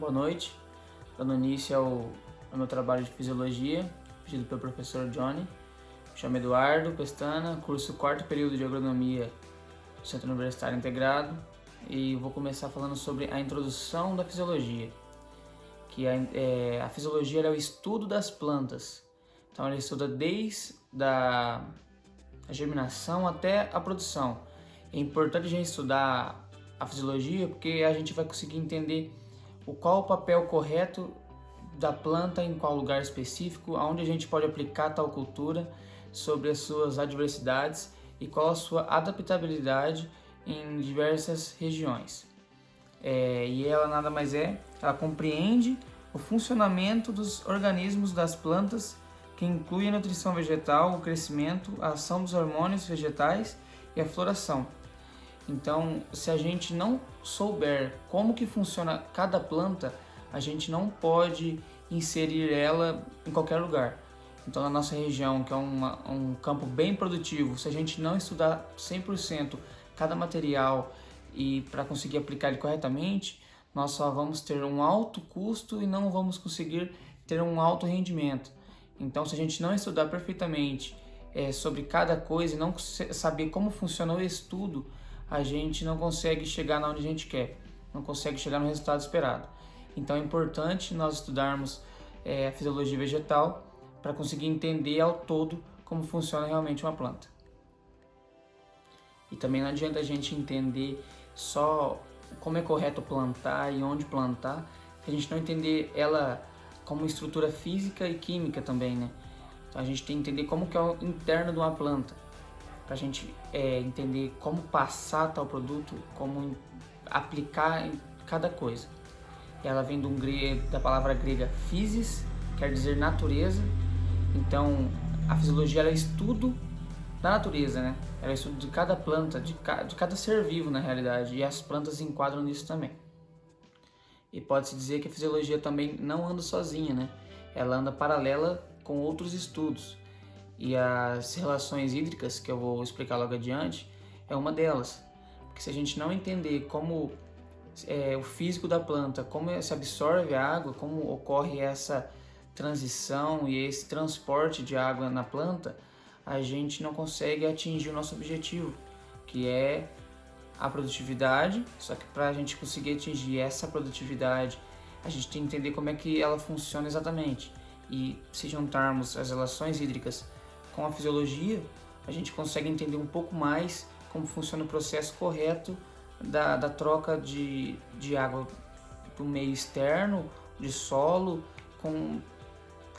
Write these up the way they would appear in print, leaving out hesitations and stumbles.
Boa noite, dando início ao meu trabalho de Fisiologia, pedido pelo professor Johnny. Me chamo Eduardo Pestana, curso 4º período de Agronomia do Centro Universitário Integrado, e vou começar falando sobre a introdução da Fisiologia, que a Fisiologia é o estudo das plantas. Então ela estuda desde a germinação até a produção. É importante a gente estudar a Fisiologia porque a gente vai conseguir entender qual o papel correto da planta em qual lugar específico, aonde a gente pode aplicar tal cultura, sobre as suas adversidades e qual a sua adaptabilidade em diversas regiões. E ela nada mais ela compreende o funcionamento dos organismos das plantas, que inclui a nutrição vegetal, o crescimento, a ação dos hormônios vegetais e a floração. Então, se a gente não souber como que funciona cada planta, a gente não pode inserir ela em qualquer lugar. Então, na nossa região, que é um campo bem produtivo, se a gente não estudar 100% cada material e para conseguir aplicar ele corretamente, nós só vamos ter um alto custo e não vamos conseguir ter um alto rendimento. Então, se a gente não estudar perfeitamente sobre cada coisa e não saber como funciona o estudo, a gente não consegue chegar onde a gente quer, não consegue chegar no resultado esperado. Então é importante nós estudarmos a fisiologia vegetal para conseguir entender ao todo como funciona realmente uma planta. E também não adianta a gente entender só como é correto plantar e onde plantar, se a gente não entender ela como estrutura física e química também, né? Então a gente tem que entender como que é o interno de uma planta, para a gente entender como passar tal produto, como aplicar em cada coisa. Ela vem da palavra grega physis, quer dizer natureza. Então a fisiologia é estudo da natureza, né? Ela é estudo de cada planta, de cada ser vivo na realidade, e as plantas se enquadram nisso também. E pode-se dizer que a fisiologia também não anda sozinha, né? Ela anda paralela com outros estudos. E as relações hídricas, que eu vou explicar logo adiante, é uma delas. Porque se a gente não entender como o físico da planta, como se absorve a água, como ocorre essa transição e esse transporte de água na planta, a gente não consegue atingir o nosso objetivo, que é a produtividade. Só que para a gente conseguir atingir essa produtividade, a gente tem que entender como é que ela funciona exatamente. E se juntarmos as relações hídricas com a fisiologia, a gente consegue entender um pouco mais como funciona o processo correto da troca de água do meio externo, de solo, com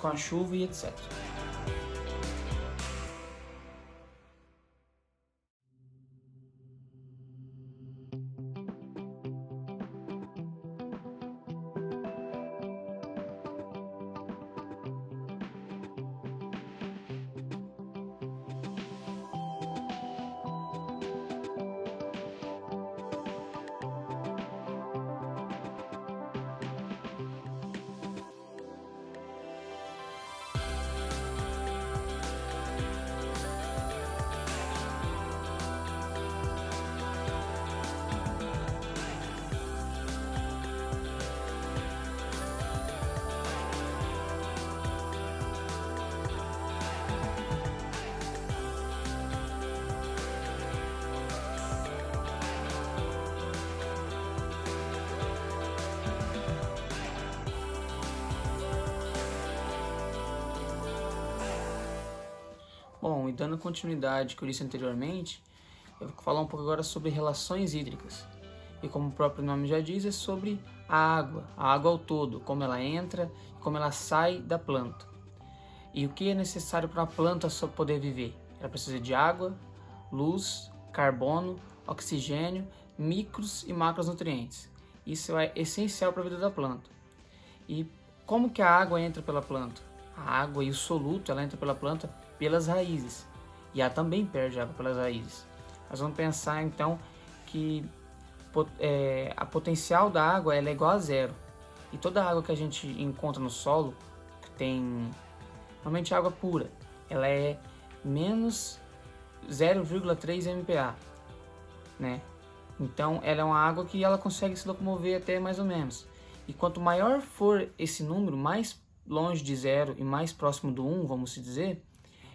a chuva e etc. Bom, e dando continuidade que eu disse anteriormente, eu vou falar um pouco agora sobre relações hídricas. E como o próprio nome já diz, é sobre a água ao todo, como ela entra e como ela sai da planta. E o que é necessário para a planta só poder viver? Ela precisa de água, luz, carbono, oxigênio, micros e macronutrientes. Isso é essencial para a vida da planta. E como que a água entra pela planta? A água e o soluto, ela entra pela planta pelas raízes, e ela também perde água pelas raízes. Nós vamos pensar então que a potencial da água ela é igual a zero, e toda a água que a gente encontra no solo, que tem normalmente água pura, ela é menos 0,3 MPa, né? Então ela é uma água que ela consegue se locomover até mais ou menos. E quanto maior for esse número, mais longe de 0 e mais próximo do 1, vamos dizer,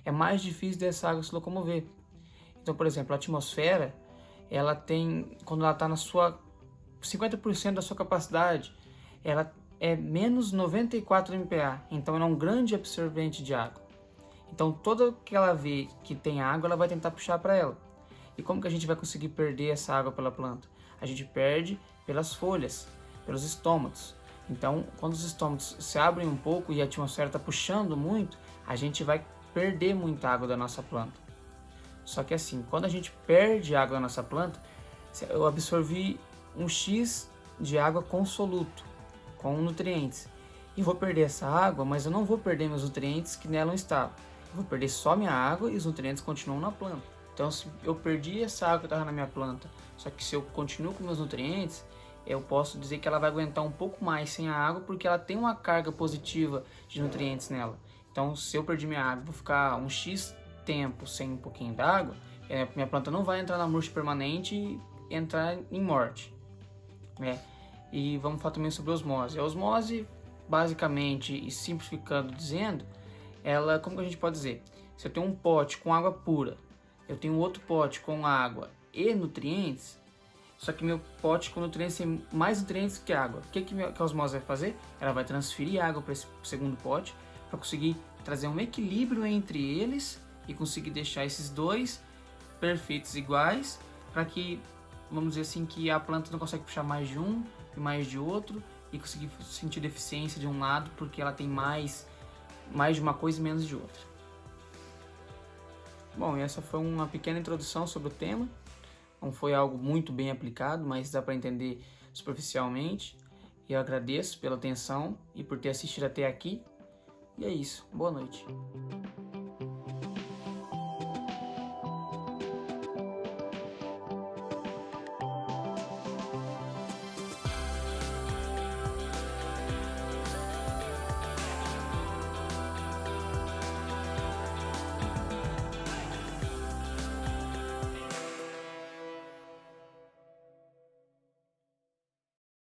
é mais difícil dessa água se locomover. Então, por exemplo, a atmosfera, ela tem, quando ela está na sua 50% da sua capacidade, ela é menos 94 MPa, então ela é um grande absorvente de água. Então, toda que ela vê que tem água, ela vai tentar puxar para ela. E como que a gente vai conseguir perder essa água pela planta? A gente perde pelas folhas, pelos estômatos. Então, quando os estômatos se abrem um pouco e a atmosfera está puxando muito, a gente vai perder muita água da nossa planta. Só que assim, quando a gente perde água da nossa planta, eu absorvi um X de água com soluto, com nutrientes. E vou perder essa água, mas eu não vou perder meus nutrientes que nela estavam. Eu vou perder só minha água e os nutrientes continuam na planta. Então, se eu perdi essa água que estava na minha planta, só que se eu continuo com meus nutrientes, eu posso dizer que ela vai aguentar um pouco mais sem a água, porque ela tem uma carga positiva de nutrientes nela. Então, se eu perdi minha água, vou ficar um X tempo sem um pouquinho d'água, minha planta não vai entrar na murcha permanente e entrar em morte, né? E vamos falar também sobre a osmose. A osmose, basicamente, e simplificando dizendo, ela, como que a gente pode dizer? Se eu tenho um pote com água pura, eu tenho outro pote com água e nutrientes, só que meu pote com nutrientes tem mais nutrientes que água. O que a osmose vai fazer? Ela vai transferir água para esse segundo pote para conseguir trazer um equilíbrio entre eles e conseguir deixar esses dois perfeitos iguais, para que, vamos dizer assim, que a planta não consegue puxar mais de um e mais de outro e conseguir sentir deficiência de um lado porque ela tem mais de uma coisa e menos de outra. Bom, essa foi uma pequena introdução sobre o tema. Não foi algo muito bem aplicado, mas dá para entender superficialmente. E eu agradeço pela atenção e por ter assistido até aqui. E é isso. Boa noite.